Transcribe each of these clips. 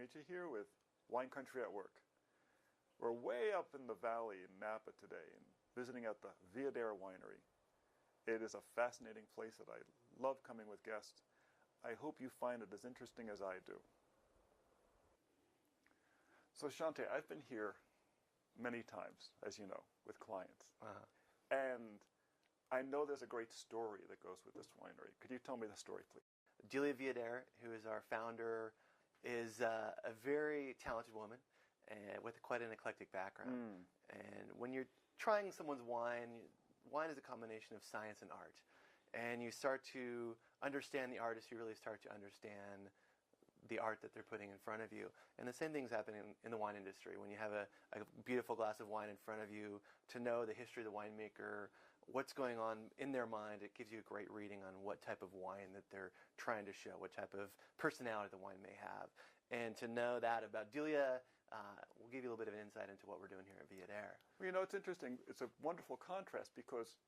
meet you here with Wine Country at Work. We're way up in the valley in Napa today and visiting at the Viader Winery. It is a fascinating place that I love coming with guests. I hope you find it as interesting as I do. So Shante, I've been here many times, as you know, with clients. And I know there's a great story that goes with this winery. Could you tell me the story, please? Delia Viader, who is our founder, is a very talented woman with quite an eclectic background. And when you're trying someone's wine, wine is a combination of science and art. And you start to understand the artist, you really start to understand the art that they're putting in front of you. And the same thing's happening in the wine industry. When you have a beautiful glass of wine in front of you, to know the history of the winemaker, what's going on in their mind, it gives you a great reading on what type of wine that they're trying to show, what type of personality the wine may have. And to know that about Delia, we'll give you a little bit of an insight into what we're doing here at Viader. Well, you know, it's interesting. It's a wonderful contrast because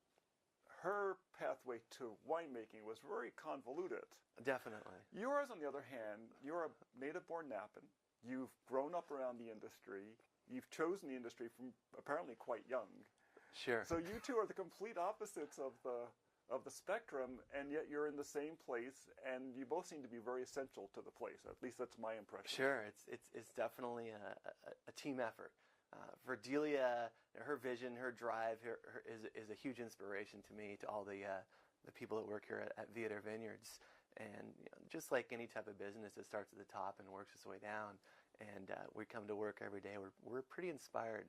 her pathway to winemaking was very convoluted. Definitely. Yours, on the other hand, you're a native-born Napan. You've grown up around the industry. You've chosen the industry from apparently quite young. Sure. So you two are the complete opposites of the spectrum, and yet you're in the same place, and you both seem to be very essential to the place. At least that's my impression. Sure. It's definitely a team effort. For Delia, her vision, her drive is a huge inspiration to me, to all the people that work here at Viader Vineyards. And just like any type of business, it starts at the top and works its way down. And we come to work every day. We're pretty inspired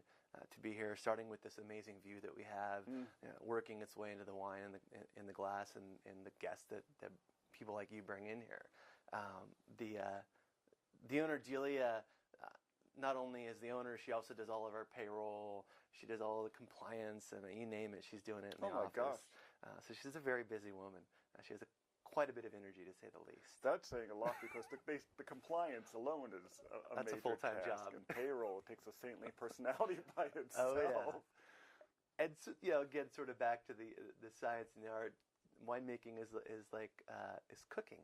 to be here, starting with this amazing view that we have, working its way into the wine in the glass and the guests that people like you bring in here. The owner, Delia, not only is the owner, she also does all of our payroll. She does all the compliance, and you name it, she's doing it in the office. Oh my gosh! So she's a very busy woman. She has quite a bit of energy, to say the least. That's saying a lot, because the compliance alone is a major full-time task, job. and payroll takes a saintly personality by itself. Oh yeah. And so, again, sort of back to the science and the art. Winemaking is cooking.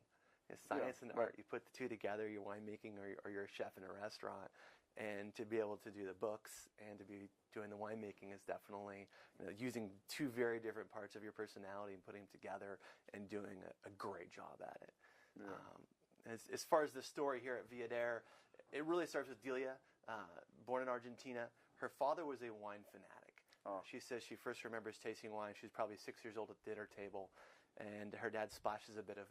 It's science and art. You put the two together. You're winemaking, or you're a chef in a restaurant. And to be able to do the books and to be doing the winemaking is definitely using two very different parts of your personality and putting them together and doing a great job at it. Yeah. As far as the story here at Viader, it really starts with Delia, born in Argentina. Her father was a wine fanatic. She says she first remembers tasting wine. She was probably 6 years old at the dinner table, and her dad splashes a bit of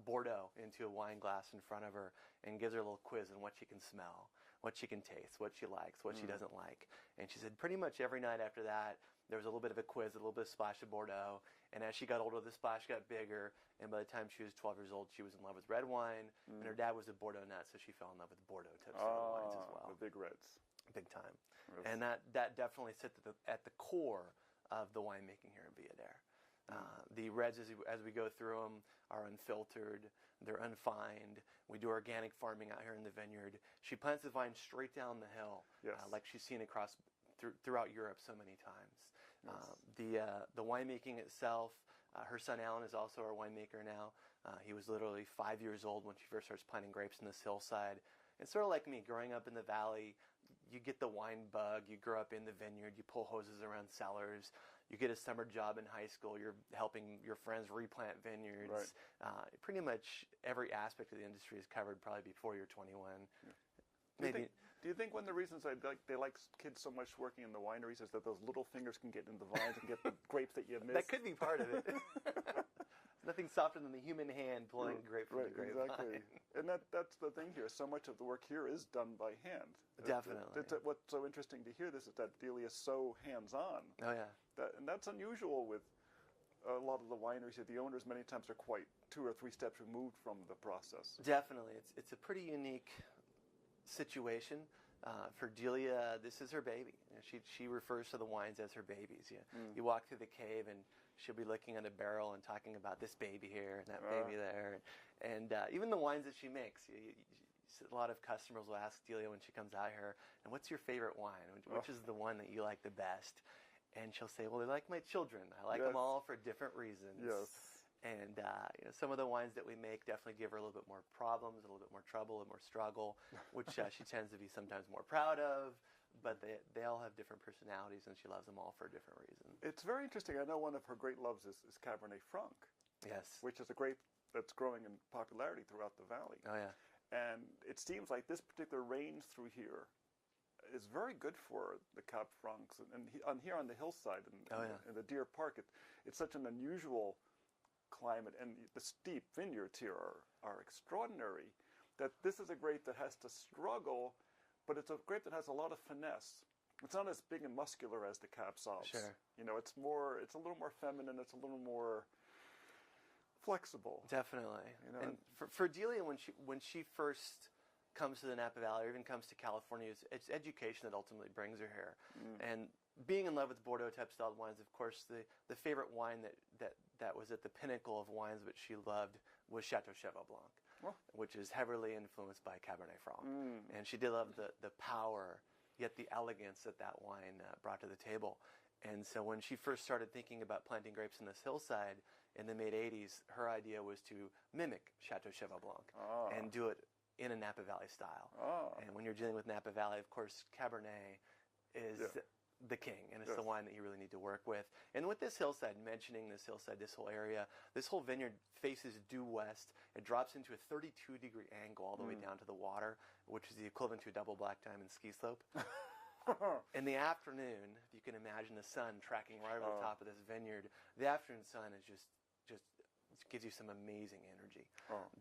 Bordeaux into a wine glass in front of her and gives her a little quiz on what she can smell, what she can taste, what she likes, what she doesn't like. And she said pretty much every night after that, there was a little bit of a quiz, a little bit of splash of Bordeaux. And as she got older, the splash got bigger. And by the time she was 12 years old, she was in love with red wine. And her dad was a Bordeaux nut, so she fell in love with Bordeaux type wines as well. The big reds. Big time. Yes. And that definitely sits at the core of the winemaking here in Viader. The reds, as we go through them, are unfiltered. They're unfined. We do organic farming out here in the vineyard. She plants the vine straight down the hill, like she's seen throughout Europe so many times. Yes. The winemaking itself, her son Alan is also our winemaker now. He was literally 5 years old when she first starts planting grapes in this hillside. It's sort of like me, growing up in the valley. You get the wine bug, you grow up in the vineyard, you pull hoses around cellars, you get a summer job in high school, you're helping your friends replant vineyards. Right. Pretty much every aspect of the industry is covered probably before you're 21. Yeah. Do you think one of the reasons they like kids so much working in the wineries is that those little fingers can get into the vines and get the grapes that you miss? That could be part of it. Nothing softer than the human hand pulling a grape from the grapevine. Exactly. And that's the thing here. So much of the work here is done by hand. Definitely. What's so interesting to hear this is that Delia is so hands-on. Oh, yeah. And that's unusual with a lot of the wineries. The owners many times are quite 2 or 3 steps removed from the process. Definitely. It's a pretty unique situation. For Delia, this is her baby. She refers to the wines as her babies. You walk through the cave and she'll be looking at a barrel and talking about this baby here and that baby there. And even the wines that she makes. A lot of customers will ask Delia when she comes out here, and what's your favorite wine? Which is the one that you like the best? And she'll say, well, they're like my children. I like them all for different reasons. Yes. And some of the wines that we make definitely give her a little bit more problems, a little bit more trouble, a little more struggle, which she tends to be sometimes more proud of. But they all have different personalities, and she loves them all for a different reason. It's very interesting. I know one of her great loves is Cabernet Franc. Yes. Which is a grape that's growing in popularity throughout the valley. Oh, yeah. And it seems like this particular range through here is very good for the Cab Francs. And here on the hillside in the Deer Park, it's such an unusual climate, and the steep vineyards here are extraordinary, that this is a grape that has to struggle, but it's a grape that has a lot of finesse. It's not as big and muscular as the Cab Sauv. Sure. It's a little more feminine, it's a little more flexible. Definitely. And for Delia, when she first comes to the Napa Valley, or even comes to California, it's education that ultimately brings her here. And being in love with Bordeaux type styled wines, of course, the favorite wine that was at the pinnacle of wines which she loved was Chateau Cheval Blanc, which is heavily influenced by Cabernet Franc. And she did love the power, yet the elegance that wine brought to the table. And so when she first started thinking about planting grapes in this hillside in the mid-'80s, her idea was to mimic Chateau Cheval Blanc and do it in a Napa Valley style. And when you're dealing with Napa Valley, of course, Cabernet is the king, and it's the wine that you really need to work with. And with this hillside, mentioning this hillside, this whole area, this whole vineyard faces due west. It drops into a 32-degree angle all the way down to the water, which is the equivalent to a double black diamond ski slope. In the afternoon, if you can imagine the sun tracking right over the top of this vineyard, the afternoon sun is just gives you some amazing energy.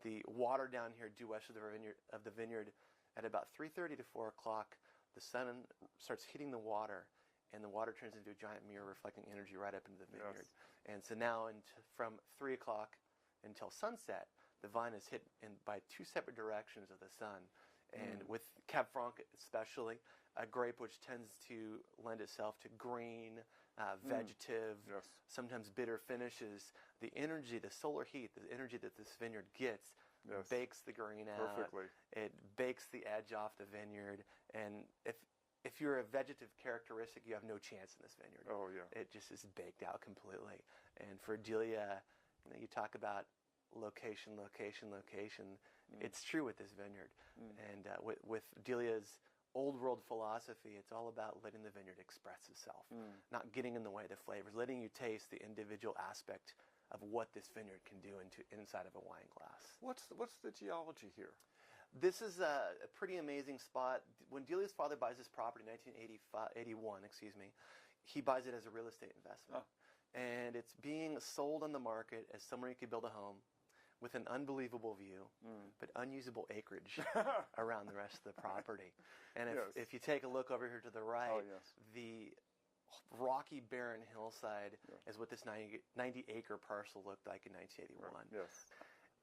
The water down here due west of the vineyard at about 3:30 to 4 o'clock, the sun starts hitting the water, and the water turns into a giant mirror reflecting energy right up into the vineyard. And so now from 3 o'clock until sunset, the vine is hit by two separate directions of the sun. And with Cab Franc especially, a grape which tends to lend itself to green, vegetative, sometimes bitter finishes, the energy, the solar heat, the energy that this vineyard gets bakes the green out. Perfectly. It bakes the edge off the vineyard. And if you're a vegetative characteristic, you have no chance in this vineyard. Oh, yeah. It just is baked out completely. And for Delia, you talk about location. It's true with this vineyard. And with Delia's old world philosophy, it's all about letting the vineyard express itself, not getting in the way of the flavors, letting you taste the individual aspect of what this vineyard can do inside of a wine glass. What's the geology here? This is a pretty amazing spot. When Delia's father buys this property in 1981, he buys it as a real estate investment. And it's being sold on the market as somewhere you could build a home with an unbelievable view, but unusable acreage around the rest of the property. And if you take a look over here to the right, the rocky, barren hillside is what this 90-acre parcel looked like in 1981. Right. Yes.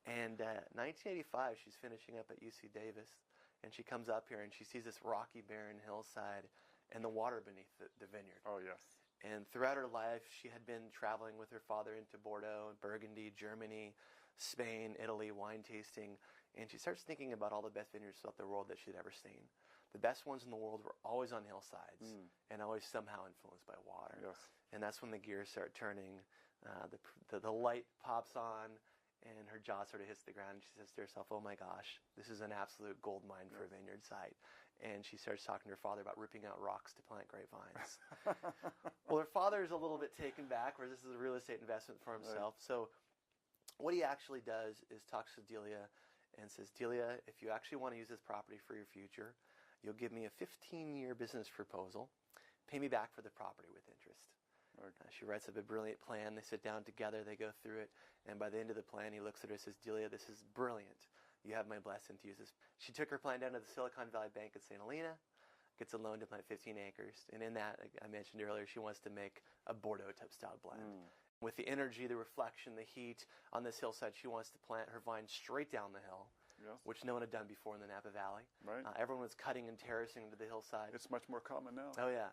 And 1985, she's finishing up at UC Davis, and she comes up here and she sees this rocky, barren hillside and the water beneath the vineyard. Oh, yes. And throughout her life, she had been traveling with her father into Bordeaux, Burgundy, Germany, Spain, Italy, wine tasting, and she starts thinking about all the best vineyards throughout the world that she'd ever seen. The best ones in the world were always on hillsides and always somehow influenced by water. Yes. And that's when the gears start turning. The light pops on, and her jaw sort of hits the ground, and she says to herself, oh my gosh, this is an absolute gold mine for a vineyard site. And she starts talking to her father about ripping out rocks to plant grapevines. Well, her father is a little bit taken back, whereas this is a real estate investment for himself. Right. So what he actually does is talks to Delia and says, Delia, if you actually want to use this property for your future, you'll give me a 15-year business proposal, pay me back for the property with interest. Okay. She writes up a brilliant plan. They sit down together, they go through it, and by the end of the plan, he looks at her and says, Delia, this is brilliant. You have my blessing to use this. She took her plan down to the Silicon Valley Bank at St. Helena, gets a loan to plant 15 acres, and in that, I mentioned earlier, she wants to make a Bordeaux-type style blend. With the energy, the reflection, the heat on this hillside, she wants to plant her vine straight down the hill, which no one had done before in the Napa Valley. Right. Everyone was cutting and terracing into the hillside. It's much more common now. Oh, yeah.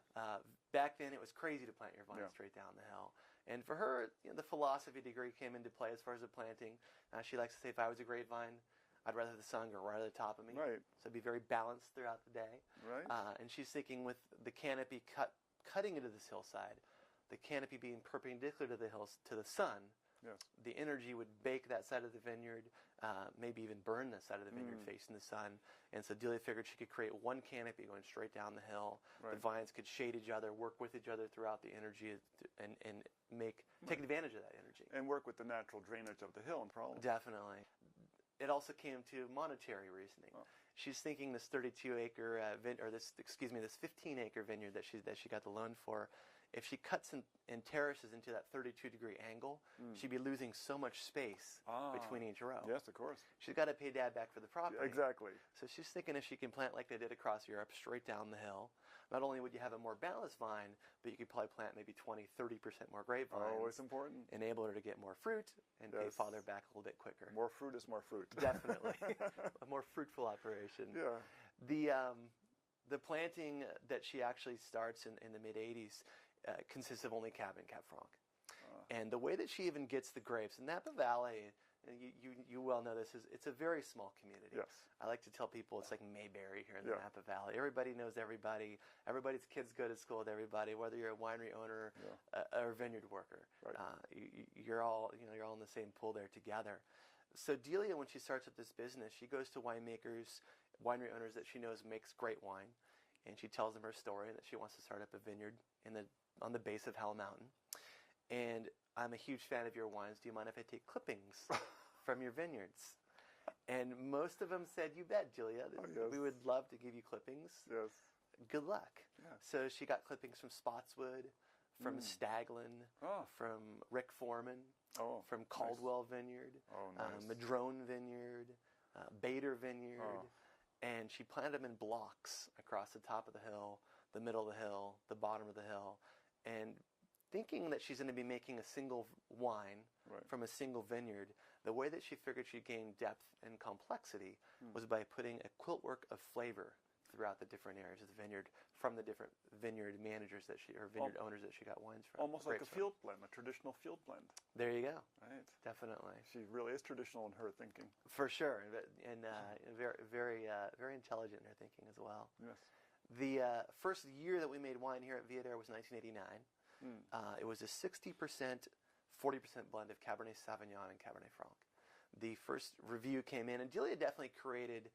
Back then, it was crazy to plant your vine straight down the hill. And for her, the philosophy degree came into play as far as the planting. She likes to say, if I was a grapevine, I'd rather the sun go right at the top of me. Right. So it'd be very balanced throughout the day. Right. And she's thinking with the canopy cutting into this hillside, the canopy being perpendicular to the hills, to the sun, Yes. the energy would bake that side of the vineyard, maybe even burn that side of the vineyard facing the sun. And so Delia figured she could create one canopy going straight down the hill. Right. The vines could shade each other, work with each other throughout the energy, and take advantage of that energy. And work with the natural drainage of the hill and problem. Definitely. It also came to monetary reasoning. Oh. She's thinking this 32-acre this 15-acre vineyard that she got the loan for. If she cuts and terraces into that 32-degree angle, she'd be losing so much space between each row. Yes, of course. She's got to pay Dad back for the property. Exactly. So she's thinking if she can plant like they did across Europe, straight down the hill, not only would you have a more balanced vine, but you could probably plant maybe 20, 30% more grapevines. Always important. Enable her to get more fruit and pay Father back a little bit quicker. More fruit is more fruit. Definitely. A more fruitful operation. Yeah. The planting that she actually starts in the mid-'80s consists of only Cab and Cab Franc. And the way that she even gets the grapes in Napa Valley, and you well know this, it's a very small community. Yes. I like to tell people it's like Mayberry here in the Napa Valley. Everybody knows everybody. Everybody's kids go to school with everybody, whether you're a winery owner or a vineyard worker. Right. You're all in the same pool there together. So Delia, when she starts up this business, she goes to winemakers, winery owners that she knows makes great wine, and she tells them her story that she wants to start up a vineyard on the base of Hell Mountain. And I'm a huge fan of your wines. Do you mind if I take clippings from your vineyards? And most of them said, you bet, Julia. We would love to give you clippings. Yes. Good luck. Yeah. So she got clippings from Spotswood, from Staglin, from Rick Foreman, from Caldwell Vineyard, Madrone Vineyard, Bader Vineyard. And she planted them in blocks across the top of the hill, the middle of the hill, the bottom of the hill, and thinking that she's going to be making a single wine from a single vineyard, the way that she figured she'd gain depth and complexity was by putting a quiltwork of flavor throughout the different areas of the vineyard from the different vineyard managers vineyard owners that she got wines from. Almost like a field blend, a traditional field blend. There you go. Right. Definitely. She really is traditional in her thinking. For sure, and very, very, very intelligent in her thinking as well. Yes. The first year that we made wine here at Viader was 1989. It was a 60%, 40% blend of Cabernet Sauvignon and Cabernet Franc. The first review came in, and Delia definitely created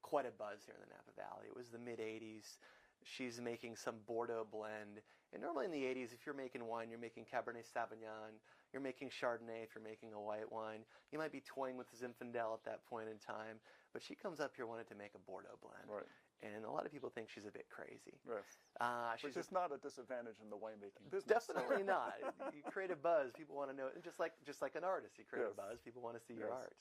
quite a buzz here in the Napa Valley. It was the mid-'80s. She's making some Bordeaux blend. And normally in the 80s, if you're making wine, you're making Cabernet Sauvignon, you're making Chardonnay if you're making a white wine. You might be toying with Zinfandel at that point in time. But she comes up here wanting to make a Bordeaux blend. Right. And a lot of people think she's a bit crazy. Yes. Which is not a disadvantage in the winemaking business. Definitely not. You create a buzz. People want to know. And just like an artist, you create a buzz. People want to see your art.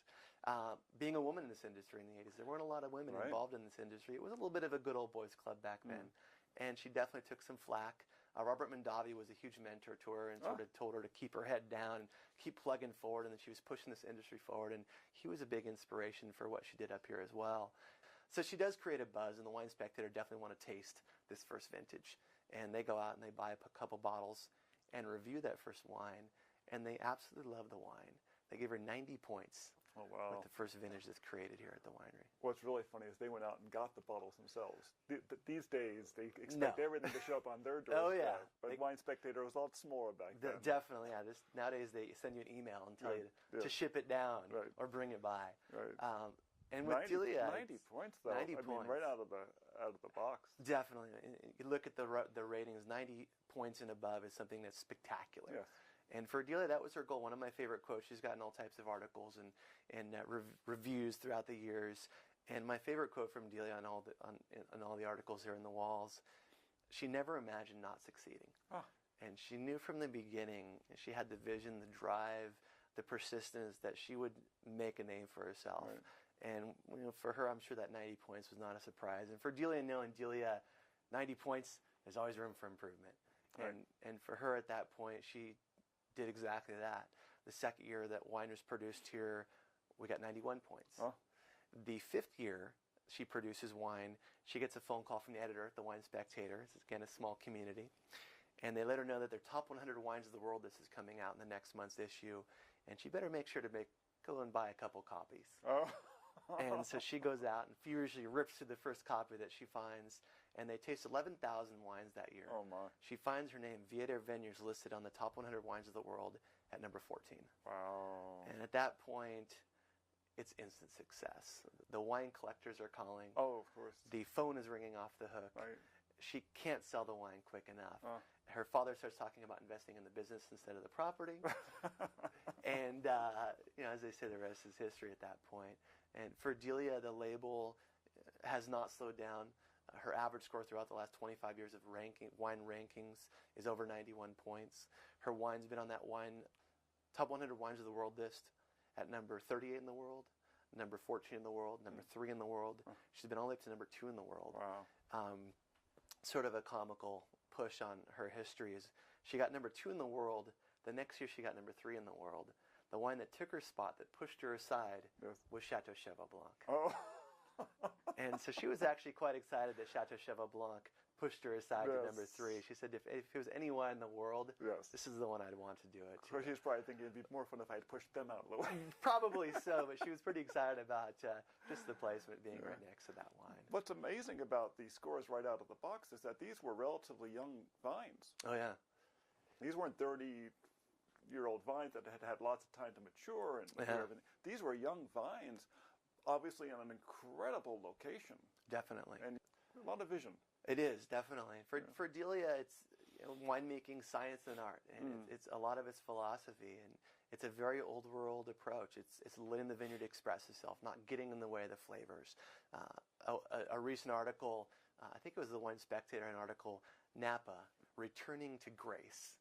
Being a woman in this industry in the 80s, there weren't a lot of women involved in this industry. It was a little bit of a good old boys club back then. And she definitely took some flack. Robert Mondavi was a huge mentor to her and sort of told her to keep her head down and keep plugging forward, and that she was pushing this industry forward. And he was a big inspiration for what she did up here as well. So she does create a buzz, and the Wine Spectator definitely want to taste this first vintage. And they go out and they buy a couple bottles and review that first wine, and they absolutely love the wine. They gave her 90 points with the first vintage that's created here at the winery. What's really funny is they went out and got the bottles themselves. These days, they expect everything to show up on their doorstep. But Wine Spectator was a lot smaller back then. Definitely, yeah. Nowadays, they send you an email and tell you to ship it down or bring it by. Right. And with Delia, 90 points though. 90 I points. mean, right out of the box. Definitely. You look at the ratings. 90 points and above is something that's spectacular. Yes. And for Delia, that was her goal. One of my favorite quotes. She's gotten all types of articles and reviews throughout the years. And my favorite quote from Delia on all the articles here in the walls, she never imagined not succeeding. And she knew from the beginning. She had the vision, the drive, the persistence that she would make a name for herself. Right. And for her, I'm sure that 90 points was not a surprise. And for Delia, knowing Delia, 90 points, there's always room for improvement. Right. And for her at that point, she did exactly that. The second year that wine was produced here, we got 91 points. The fifth year she produces wine, she gets a phone call from the editor at the Wine Spectator. It's, again, a small community. And they let her know that their top 100 wines of the world, this is coming out in the next month's issue. And she better make sure to go and buy a couple copies. And so she goes out and furiously rips through the first copy that she finds and they tasted 11,000 wines that year. Oh my! She finds her name, Viader Vineyards, listed on the top 100 wines of the world at number 14. Wow! And at that point, it's instant success. The wine collectors are calling. Oh, of course. The phone is ringing off the hook. Right. She can't sell the wine quick enough. Her father starts talking about investing in the business instead of the property. And, as they say, the rest is history at that point. And for Delia, the label has not slowed down. Her average score throughout the last 25 years of wine rankings is over 91 points. Her wine's been on that top 100 wines of the world list at number 38 in the world, number 14 in the world, number 3 in the world. She's been all the way up to number 2 in the world. Wow. Sort of a comical push on her history is she got number 2 in the world. The next year she got number 3 in the world. The wine that took her spot, that pushed her aside, was Chateau Cheval Blanc. Oh. And so she was actually quite excited that Chateau Cheval Blanc pushed her aside to number 3. She said, if it was any wine in the world, this is the one I'd want to do it. She was probably thinking it'd be more fun if I had pushed them out a little. Probably so, but she was pretty excited about just the placement being right next to that wine. What's amazing about the scores right out of the box is that these were relatively young vines. Oh, yeah. These weren't 30-year-old vines that had had lots of time to mature and everything. These were young vines, obviously in an incredible location. Definitely. And a lot of vision. It is, definitely. For Delia, it's winemaking, science, and art. And it's a lot of its philosophy. And it's a very old world approach. It's letting the vineyard express itself, not getting in the way of the flavors. A recent article, I think it was the Wine Spectator, an article, Napa, returning to grace.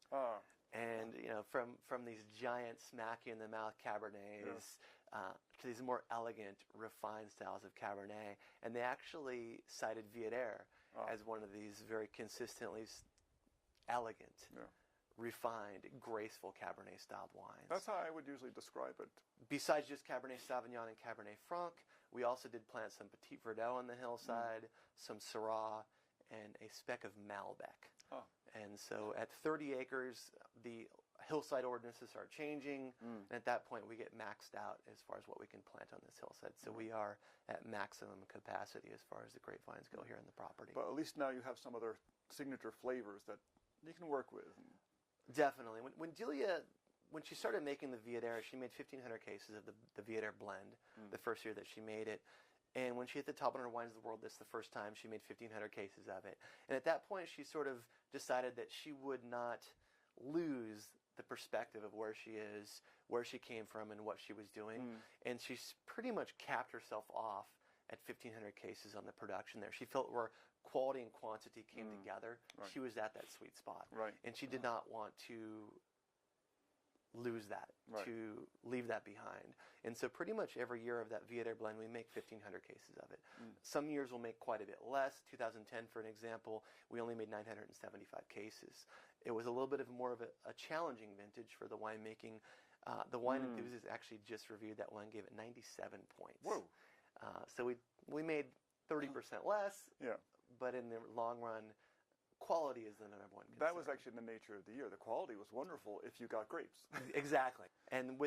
And from these giant smack you in the mouth Cabernets to these more elegant, refined styles of Cabernet, and they actually cited Viader as one of these very consistently elegant, refined, graceful Cabernet-styled wines. That's how I would usually describe it. Besides just Cabernet Sauvignon and Cabernet Franc, we also did plant some Petit Verdot on the hillside, some Syrah, and a speck of Malbec. And so at 30 acres, the hillside ordinances are changing, and at that point we get maxed out as far as what we can plant on this hillside. So we are at maximum capacity as far as the grapevines go here on the property. But at least now you have some other signature flavors that you can work with. Definitely. When Delia, when she started making the Viader, she made 1,500 cases of the Viader blend the first year that she made it. And when she hit the top 100 wines of the world list the first time, she made 1,500 cases of it. And at that point, she sort of decided that she would not lose the perspective of where she is, where she came from, and what she was doing. And she's pretty much capped herself off at 1,500 cases on the production there. She felt where quality and quantity came together. She was at that sweet spot. And she did not want to lose that, to leave that behind. And so pretty much every year of that Viader blend, we make 1,500 cases of it. Some years we'll make quite a bit less. 2010, for an example, we only made 975 cases. It was a little bit of more of a challenging vintage for the winemaking. The Wine Enthusiast actually just reviewed that one, gave it 97 points. Whoa. So we made 30% less, but in the long run, quality is the number one concern. That was actually the nature of the year. The quality was wonderful if you got grapes. Exactly. And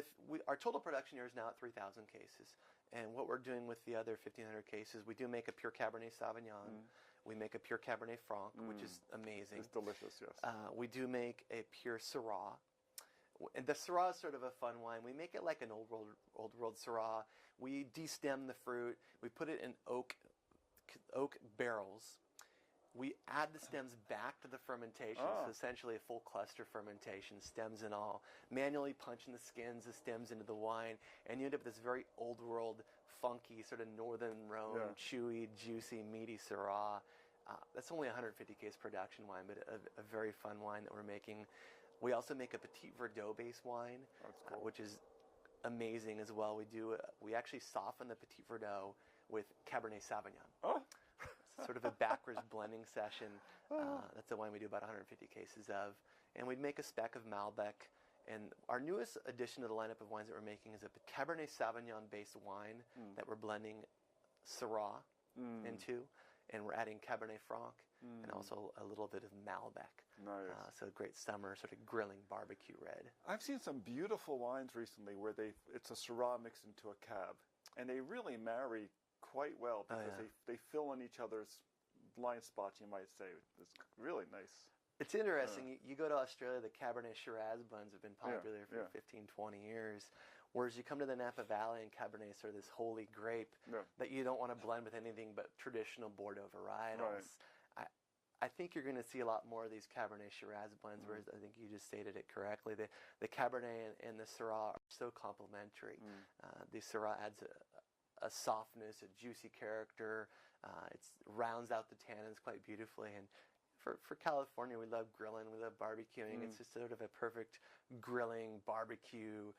our total production year is now at 3,000 cases. And what we're doing with the other 1,500 cases, we do make a pure Cabernet Sauvignon. We make a pure Cabernet Franc, which is amazing. It's delicious, yes. We do make a pure Syrah. And the Syrah is sort of a fun wine. We make it like an old world Syrah. We destem the fruit. We put it in oak barrels. We add the stems back to the fermentation, so essentially a full cluster fermentation, stems and all. Manually punching the skins, the stems into the wine, and you end up with this very old world, funky, sort of northern Rhone, chewy, juicy, meaty Syrah. That's only 150 case production wine, but a very fun wine that we're making. We also make a Petit Verdot based wine, which is amazing as well. We actually soften the Petit Verdot with Cabernet Sauvignon. Sort of a backwards blending session. That's the wine we do about 150 cases of. And we'd make a speck of Malbec. And our newest addition to the lineup of wines that we're making is a Cabernet Sauvignon-based wine that we're blending Syrah into. And we're adding Cabernet Franc and also a little bit of Malbec. Nice. So a great summer sort of grilling barbecue red. I've seen some beautiful wines recently where it's a Syrah mixed into a Cab. And they really marry quite well because they fill in each other's blind spots, you might say. It's really nice. It's interesting. You go to Australia, the Cabernet Shiraz blends have been popular for yeah. 15, 20 years. Whereas you come to the Napa Valley and Cabernets are this holy grape Yeah. that you don't want to blend with anything but traditional Bordeaux varietals. I think you're going to see a lot more of these Cabernet Shiraz blends, whereas I think you just stated it correctly. The Cabernet and the Syrah are so complementary. The Syrah adds a softness, a juicy character. It rounds out the tannins quite beautifully. And for California, we love grilling, we love barbecuing. It's just sort of a perfect grilling, barbecue,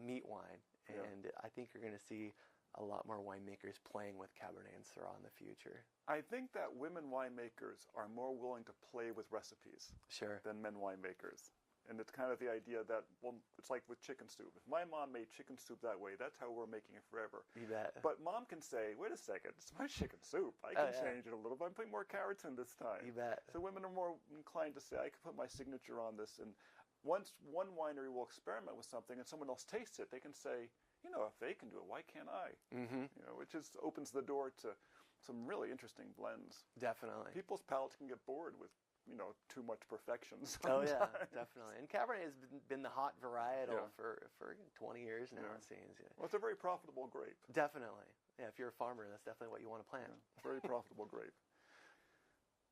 meat wine. And I think you're going to see a lot more winemakers playing with Cabernet and Syrah in the future. I think that women winemakers are more willing to play with recipes than men winemakers. And it's kind of the idea that, well, it's like with chicken soup. If my mom made chicken soup that way, that's how we're making it forever. You bet. But mom can say, wait a second, it's my chicken soup. I can change it a little bit. I'm putting more carrots in this time. You bet. So women are more inclined to say, I can put my signature on this. And once one winery will experiment with something and someone else tastes it, they can say, you know, if they can do it, why can't I? You know, which just opens the door to some really interesting blends. Definitely. People's palates can get bored with, you know, too much perfection sometimes. Oh yeah, definitely. And Cabernet has been the hot varietal for 20 years now, it seems. Yeah. Well, it's a very profitable grape. Definitely. Yeah, if you're a farmer, that's definitely what you want to plant. Very profitable grape.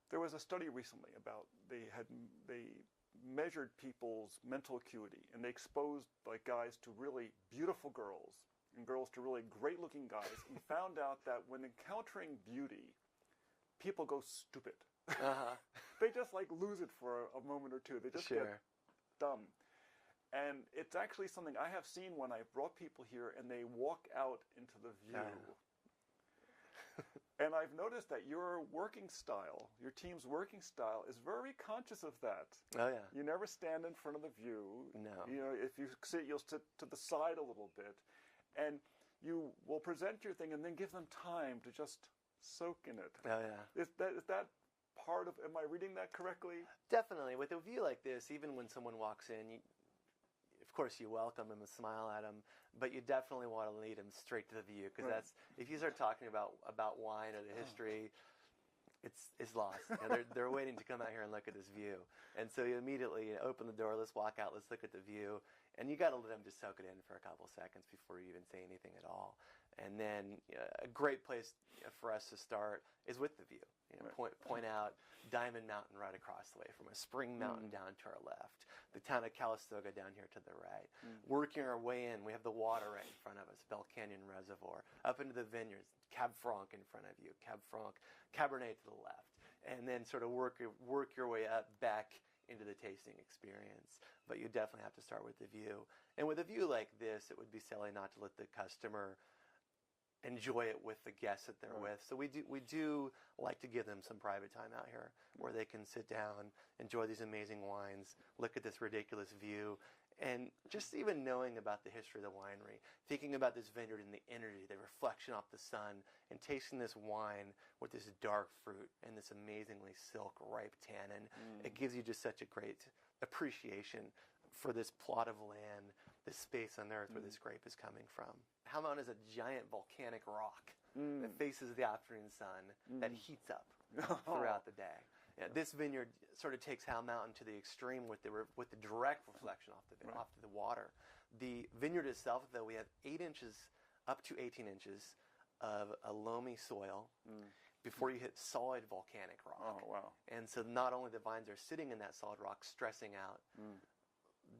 There was a study recently about they measured people's mental acuity, and they exposed like guys to really beautiful girls and girls to really great-looking guys, and found out that when encountering beauty, people go stupid. They just like lose it for a moment or two. They just get dumb. And it's actually something I have seen when I've brought people here and they walk out into the view. And I've noticed that your working style, your team's working style, is very conscious of that. Oh yeah. You never stand in front of the view. No. You know, if you sit, you'll sit to the side a little bit, and you will present your thing and then give them time to just soak in it. Oh yeah. Is that part of? Am I reading that correctly? Definitely. With a view like this, even when someone walks in, of course you welcome them and smile at them, but you definitely want to lead them straight to the view, because that's, if you start talking about wine or the history, it's lost. You know, they're waiting to come out here and look at this view, and so you immediately open the door. Let's walk out. Let's look at the view, and you got to let them just soak it in for a couple seconds before you even say anything at all. And then a great place for us to start is with the view. You know, point out Diamond Mountain right across the way from us, Spring Mountain down to our left, the town of Calistoga down here to the right. Working our way in, we have the water right in front of us, Bell Canyon Reservoir, up into the vineyards, Cab Franc in front of you, Cab Franc, Cabernet to the left, and then sort of work your way up back into the tasting experience. But you definitely have to start with the view. And with a view like this, it would be silly not to let the customer enjoy it with the guests that they're with. So we do like to give them some private time out here where they can sit down, enjoy these amazing wines, look at this ridiculous view, and just even knowing about the history of the winery, thinking about this vineyard and the energy, the reflection off the sun, and tasting this wine with this dark fruit and this amazingly silk ripe tannin. It gives you just such a great appreciation for this plot of land, this space on earth where this grape is coming from. Howell Mountain is a giant volcanic rock that faces the afternoon sun that heats up throughout the day. Yeah, this vineyard sort of takes Howell Mountain to the extreme with the direct reflection off the water. The vineyard itself, though, we have 8 inches up to 18 inches of a loamy soil before you hit solid volcanic rock. Oh, wow. And so not only the vines are sitting in that solid rock, stressing out,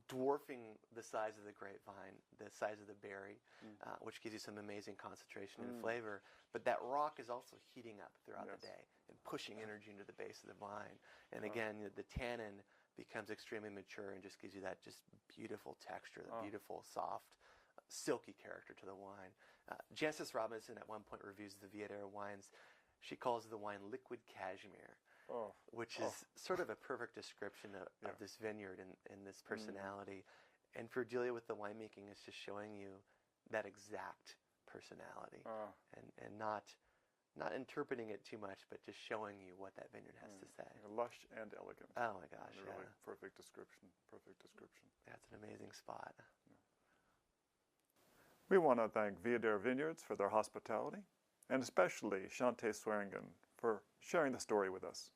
dwarfing the size of the grapevine, the size of the berry, which gives you some amazing concentration and flavor. But that rock is also heating up throughout the day and pushing energy into the base of the vine. And again, the tannin becomes extremely mature and just gives you that just beautiful texture, the beautiful, soft, silky character to the wine. Jancis Robinson at one point reviews the Viader wines. She calls the wine liquid cashmere. Which is sort of a perfect description of this vineyard and this personality. And for Delia with the winemaking, it's just showing you that exact personality and not interpreting it too much, but just showing you what that vineyard has to say. Lush and elegant. Oh my gosh, really perfect description. Perfect description. That's an amazing spot. We want to thank Viader Vineyards for their hospitality, and especially Shante Swearingen for sharing the story with us.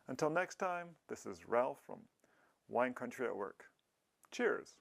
Until next time, this is Ralph from Wine Country at Work. Cheers!